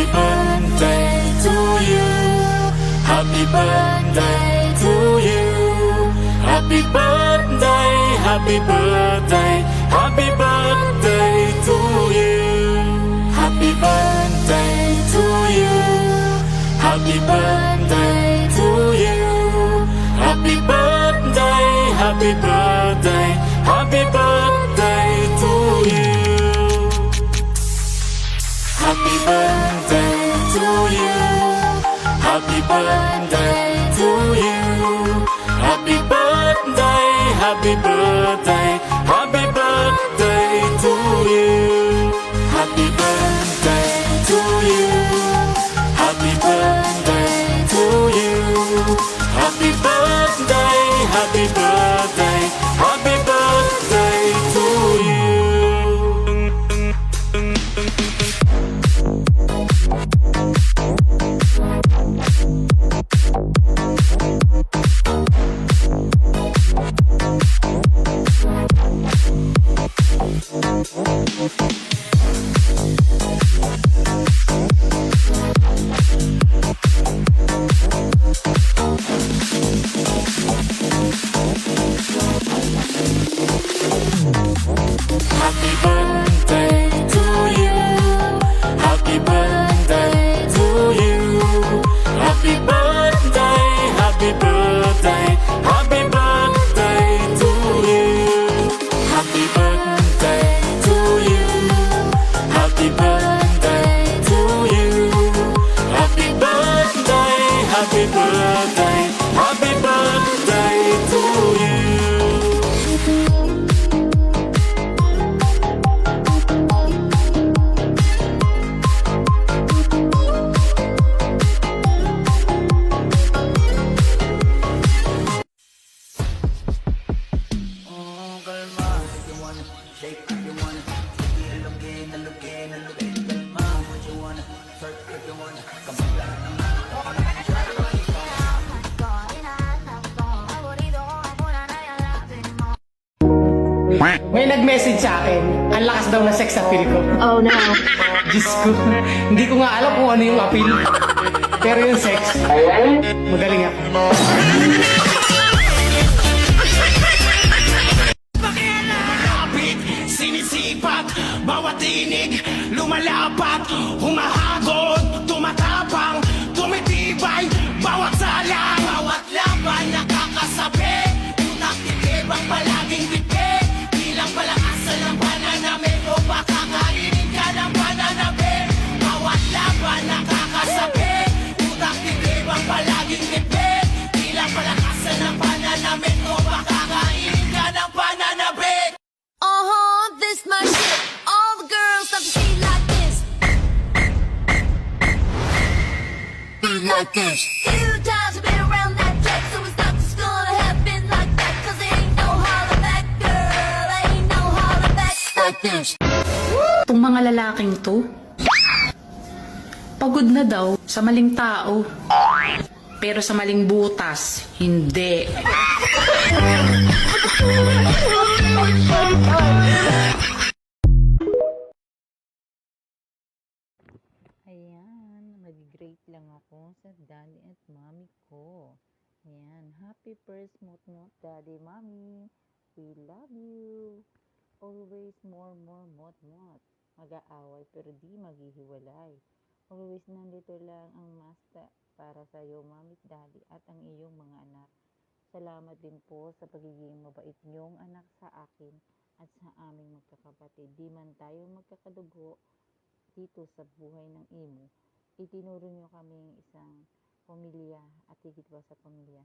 Happy birthday to you. Happy birthday to you. Happy birthday, happy birthday, happy birthday to you. Happy birthday to you. Happy birthday to you. Happy birthday, happy birthday, happy birthday to you. Happy birthday to you. Happy birthday to you. Happy birthday, happy birthday, happy birthday to you. Happy birthday to you. Happy birthday to you. Happy birthday, happy birthday, happy birthday to you. Happy birthday to you. Happy birthday to you. Happy birthday, happy birthday, happy birthday to you. Happy birthday to you. Happy birthday to you. Happy birthday, happy birthday, happy birthday to you. May nag-message sa akin, ang lakas daw ng sex appeal ko. Oh no. Diyos ko, hindi ko nga alam kung ano yung appeal. Pero yung sex, magaling ako. Pakialapit, sinisipat, bawat tinig, lumalapat, humahagod, tumatapang, tumitibay, bawat salang, bawat laban, nakakasabi, utak titibang palaging bibig, bilang palakasan ng pananamit, o baka kainin ka ng pananamit, bawat laban, nakakasabi, utak titibang palaging bibig, bilang palakasan ng pananamit, o baka kainin ka ng pananamit. This my shit. All the girls love to see like this. Be like this. Few times I've been around that track, so it's not just gonna happen like that. Cause there ain't no holler back, girl. Ain't no holler back like this. Itong mga lalaking to, pagod na daw sa maling tao. Pero sa maling butas, hindi. Ayan, mag-great lang ako sa daddy at mommy ko. Ayan, happy first mot-mot, daddy, mommy. We love you. Always more, mot-mot. Mag-aaway pero di maghihiwalay. Always nandito lang ang master para sa iyo, mommy at daddy, at ang iyong mga anak. Salamat din po sa pagiging mabait niyong anak sa akin at sa aming magkakapatid. Di man tayo magkakadugo dito sa buhay ng imo, itinuro niyo kaming isang pamilya at higit pa sa pamilya.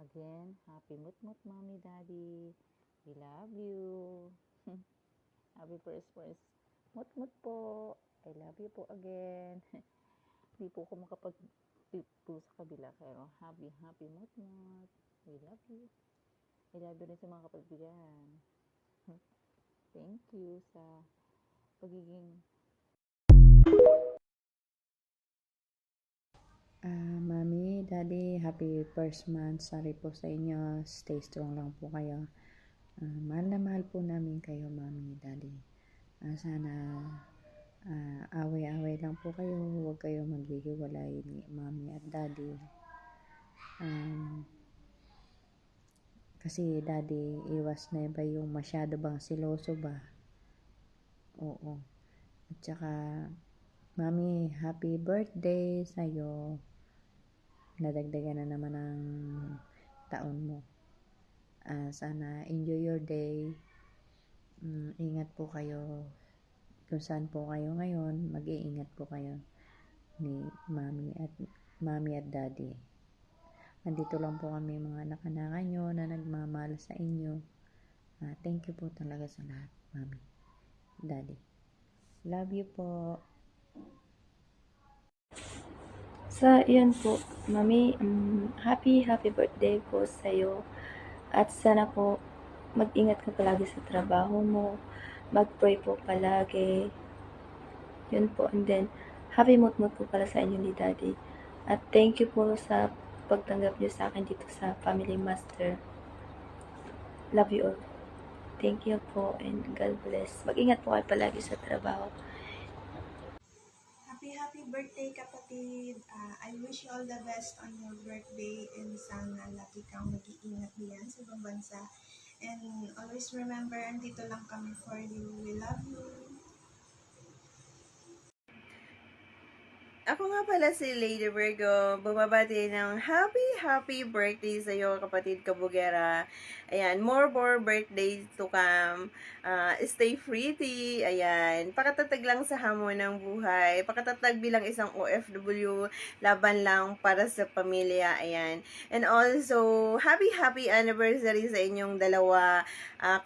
Again, happy mut-mut, mommy, daddy. We love you. Happy first mut-mut po. I love you po again. Hindi po ako makapag-po sa kabila, pero happy mut-mut. We love you. I love you rin sa mga kapatid ko dyan. Thank you sa pagiging Mami, Daddy, happy first month. Sorry po sa inyo. Stay strong lang po kayo. Mahal na mahal po namin kayo, Mami, Daddy. Sana away-away lang po kayo. Huwag huwag kayo maghihiwalay ni mommy at daddy. Kasi daddy, iwas na ba yung masyado bang siloso ba? Oo. At saka, mami, happy birthday sa'yo. Nadagdagan na naman ang taon mo. Sana enjoy your day. Ingat po kayo. Kung saan po kayo ngayon, mag-iingat po kayo ni mami at daddy. Andito lang po kami mga anak-anak nyo na nagmamahal sa inyo. Thank you po talaga sa lahat, mami, daddy. Love you po. So, yun po, Mami, happy birthday po sa'yo. At sana po, mag-ingat ka palagi sa trabaho mo. Mag-pray po palagi. Yun po, and then, happy mood po pala sa inyo ni Daddy. At thank you po sa pagtanggap niyo sa akin dito sa Family Master. Love you all. Thank you po, and God bless. Mag-ingat po kayo palagi sa trabaho. Happy birthday, kapatid. I wish you all the best on your birthday, and sana lagi kang mag-iingat diyan sa ibang bansa. And always remember, andito lang kami for you. We love you. Ako nga pala si Lady Virgo, bumabati ng happy birthday sa iyo, kapatid Kabugera. Ayan, more birthdays to come. Stay pretty. Ayan, pakatatag lang sa hamon ng buhay. Pakatatag bilang isang OFW, laban lang para sa pamilya. Ayan. And also, happy anniversary sa inyong dalawa.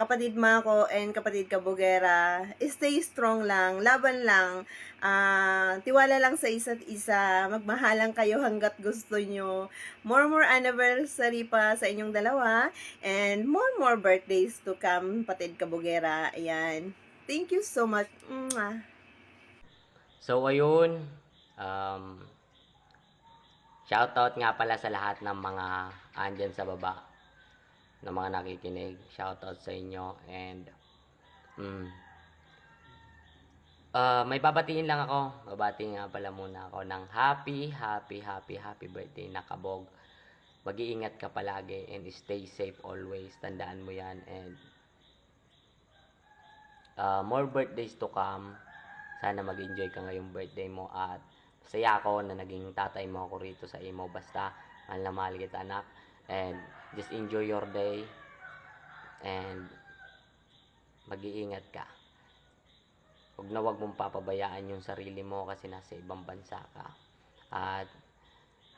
Kapatid Mako and kapatid Kabugera. Stay strong lang, laban lang. Tiwala lang sa isa't isa, magmahalan kayo hanggat gusto nyo. More anniversary pa sa inyong dalawa, and more birthdays to come, patid Kabugera. Ayan. Thank you so much. Mwah. So ayun, shoutout nga pala sa lahat ng mga andyan sa baba, ng mga nakikinig. Shoutout sa inyo, and may babatiin lang ako. Babatiin nga pala muna ako ng happy birthday na Kabog. Mag-iingat ka palagi and stay safe always. Tandaan mo yan. And more birthdays to come. Sana mag-enjoy ka ngayong birthday mo. At saya ako na naging tatay mo ako rito sa imo. Basta, mahal na mahal kita, anak. And just enjoy your day. And mag-iingat ka. Huwag mong papabayaan yung sarili mo kasi nasa ibang bansa ka. At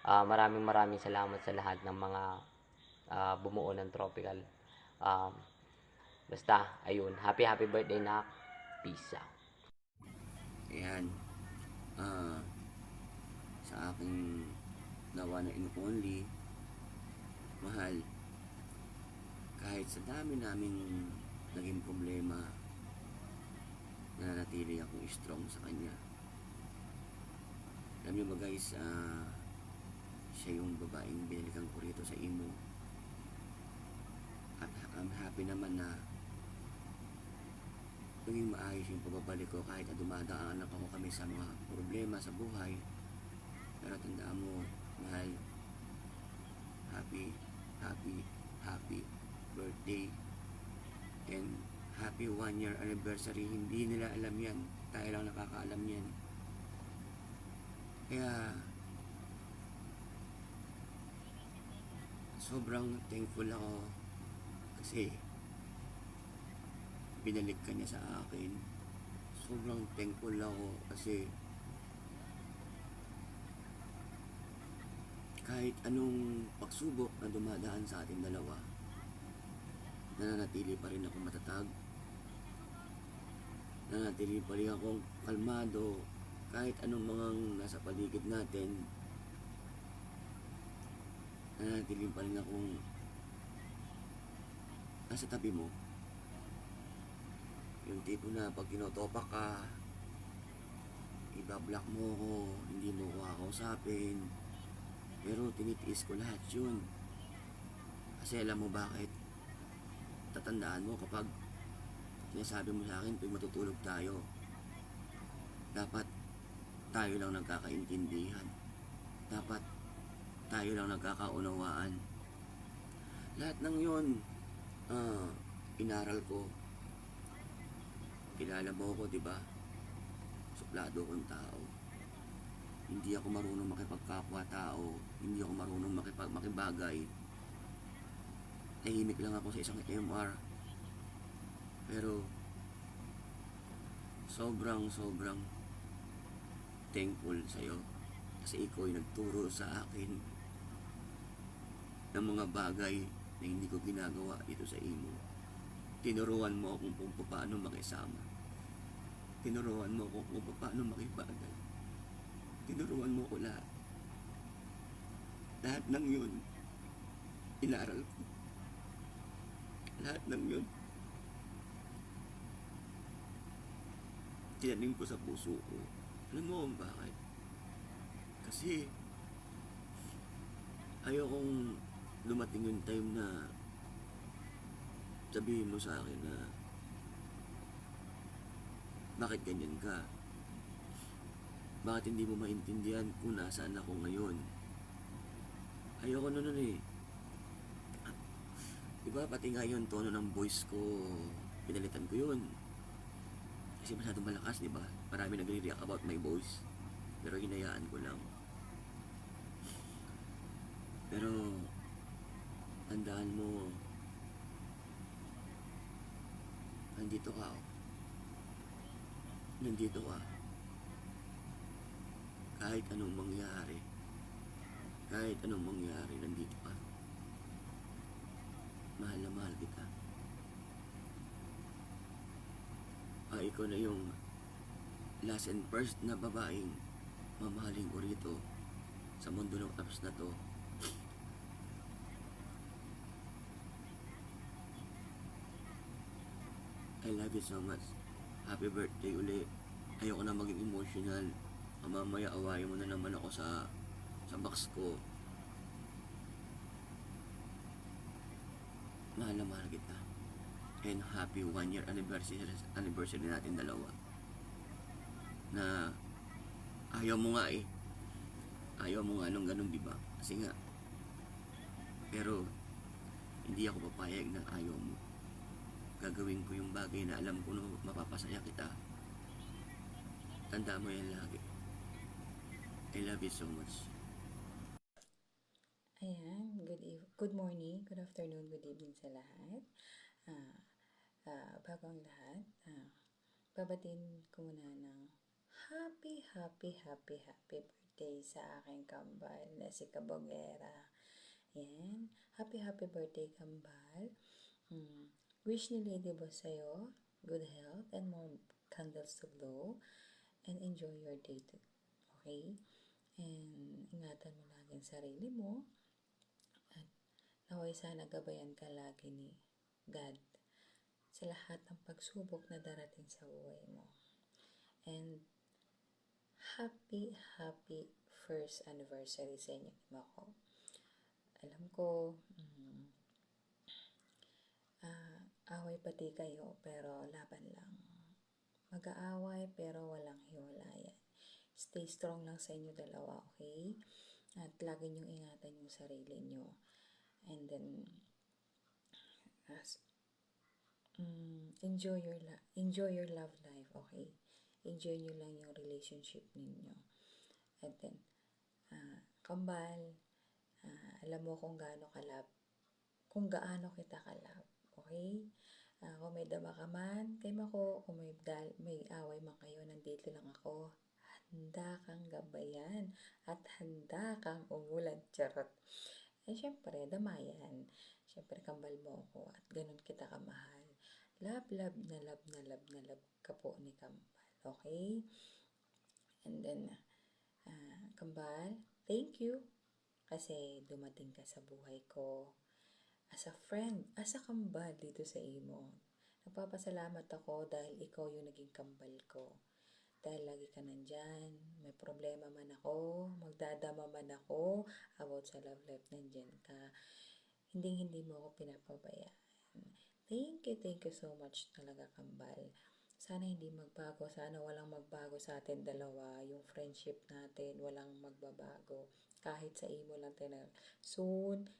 maraming salamat sa lahat ng mga bumuo ng Tropical. Basta, ayun. Happy birthday, Nak. Peace out. Ayan. Sa aking nawa na only, mahal, kahit sa dami naming naging problema, nananatili akong strong sa kanya. Alam niyo ba guys, siya yung babaeng binalikan ko rito sa imo. At I'm happy naman na naging maayos yung pagbabalik ko kahit na dumadaan ako kami sa mga problema sa buhay. Pero tandaan mo, mahal, happy birthday and happy 1-year anniversary. Hindi nila alam yan, tayo lang nakakaalam yan. Kaya sobrang thankful ako kasi binalik ka niya sa akin. Sobrang thankful ako kasi kahit anong pagsubok na dumadaan sa ating dalawa, nananatili pa rin ako matatag. Nananatili pa rin akong kalmado kahit anong mga nasa paligid natin. Nananatili pa rin akong nasa tabi mo. Yung tipo na pag tinotopak ka, ibablock mo ko, hindi mo ko kakausapin. Pero tinitiis ko lahat yun. Kasi alam mo bakit? Tatandaan mo kapag sinasabi mo sa akin tuwing matutulog tayo, dapat tayo lang nagkakaintindihan. Dapat tayo lang nagkakaunawaan. Lahat ng yun, inaral ko. Kilala mo ko, di ba? Suplado kong tao. Hindi ako marunong makipagkapwa-tao. Hindi ako marunong makibagay. Tahimik lang ako sa isang MR. Pero, sobrang thankful sa'yo. Kasi ikaw ay nagturo sa akin ng mga bagay na hindi ko ginagawa dito sa imo. Tinuruan mo akong kung paano makisama. Tinuruan mo ako kung paano makibagay. Tinuruan mo ko lahat. Lahat ng yun, inaral ko. Lahat ng yun, tinanim ko sa puso ko. Alam mo kung bakit? Kasi, ayokong dumating yung time na sabihin mo sa akin na bakit ganyan ka? Bakit hindi mo maintindihan kung nasaan ako ngayon? Ayoko na nun eh. Diba pati nga yung tono ng voice ko, pinalitan ko yun. Kasi masyadong malakas, diba? Marami nagre-react about my voice. Pero hinayaan ko lang. Pero, tandaan mo, nandito ka. Nandito ka. Kahit anong mangyari, nandito ka. Mahal na mahal kita. Ikaw na yung last and first na babaeng mamahaling ko rito sa mundo ng apps na to. I love you so much. Happy birthday uli. Ayoko na maging emotional. Mamaya awayin mo na naman ako sa box ko. Mahal na mahal kita. And happy 1-year anniversary natin dalawa. Na ayaw mo nga eh. Ayaw mo nga nung ganun, diba? Kasi nga. Pero hindi ako papayag na ayaw mo. Gagawin ko yung bagay na alam ko na mapapasaya kita. Tanda mo yan lagi. I love you so much. Ayan, good morning, good afternoon, good evening sa lahat. Bago ang lahat, babatiin ko muna ng happy birthday sa aking kambal na si Kabogera. Ayan, happy birthday kambal. Wish ni Lady Boss sa'yo good health and more candles to blow and enjoy your day too. Okay? And ingatan mo lagi ang sarili mo. At naway sana gabayan ka lagi ni God sa lahat ng pagsubok na darating sa buhay mo. And happy first anniversary sa inyo, ima ko. Alam ko, away pati kayo, pero laban lang. Mag-aaway, pero walang hiwalayan. Stay strong lang sa inyo dalawa, okay? At lagi niyong ingatan yung sarili niyo. And then, enjoy your love life, okay? Enjoy niyo lang yung relationship ninyo. And then, kambal, alam mo kung gaano kita kalab, okay? Kung may dama ka man, kay Mako, kung may away man kayo, nandito lang ako. Handa kang gabayan at handa kang umulan, charot. Eh, syempre, damayan. Syempre, kambal mo ako at ganun kita kamahal. Love ka po ni kambal, okay? And then, kambal, thank you kasi dumating ka sa buhay ko as a friend, as a kambal dito sa imo. Nagpapasalamat ako dahil ikaw yung naging kambal ko. Dahil lagi ka nandyan, may problema man ako, magdadama man ako about sa love life, nandyan ka. Hindi mo ako pinapabayaan. Thank you so much talaga, kambal, sana hindi magbago. Sana walang magbago sa atin dalawa. Yung friendship natin, walang magbabago. Kahit sa imo lang tayo. Soon,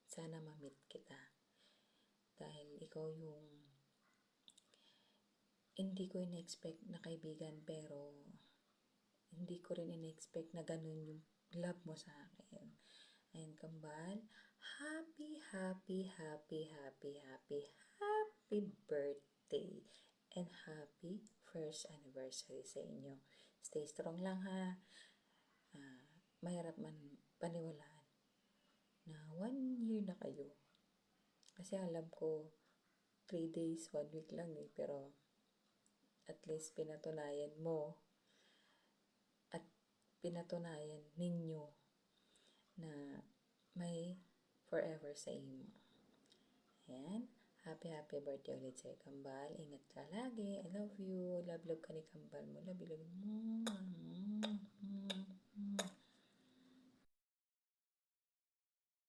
sana ma-meet kita. Dahil ikaw yung hindi ko in-expect na kaibigan, pero hindi ko rin in-expect na ganun yung love mo sa akin. Ayun, kambal, happy birthday and happy first anniversary sa inyo. Stay strong lang ha. Mahirap man paniwalaan na 1 year na kayo. Kasi alam ko 3 days, 1 week lang eh, pero at least pinatunayan mo at pinatunayan ninyo na may forever sa imo. Ayan. Happy birthday ulit sa'yo, kambal. Ingat ka lagi. I love you. Love ka ni kambal mo. Love you.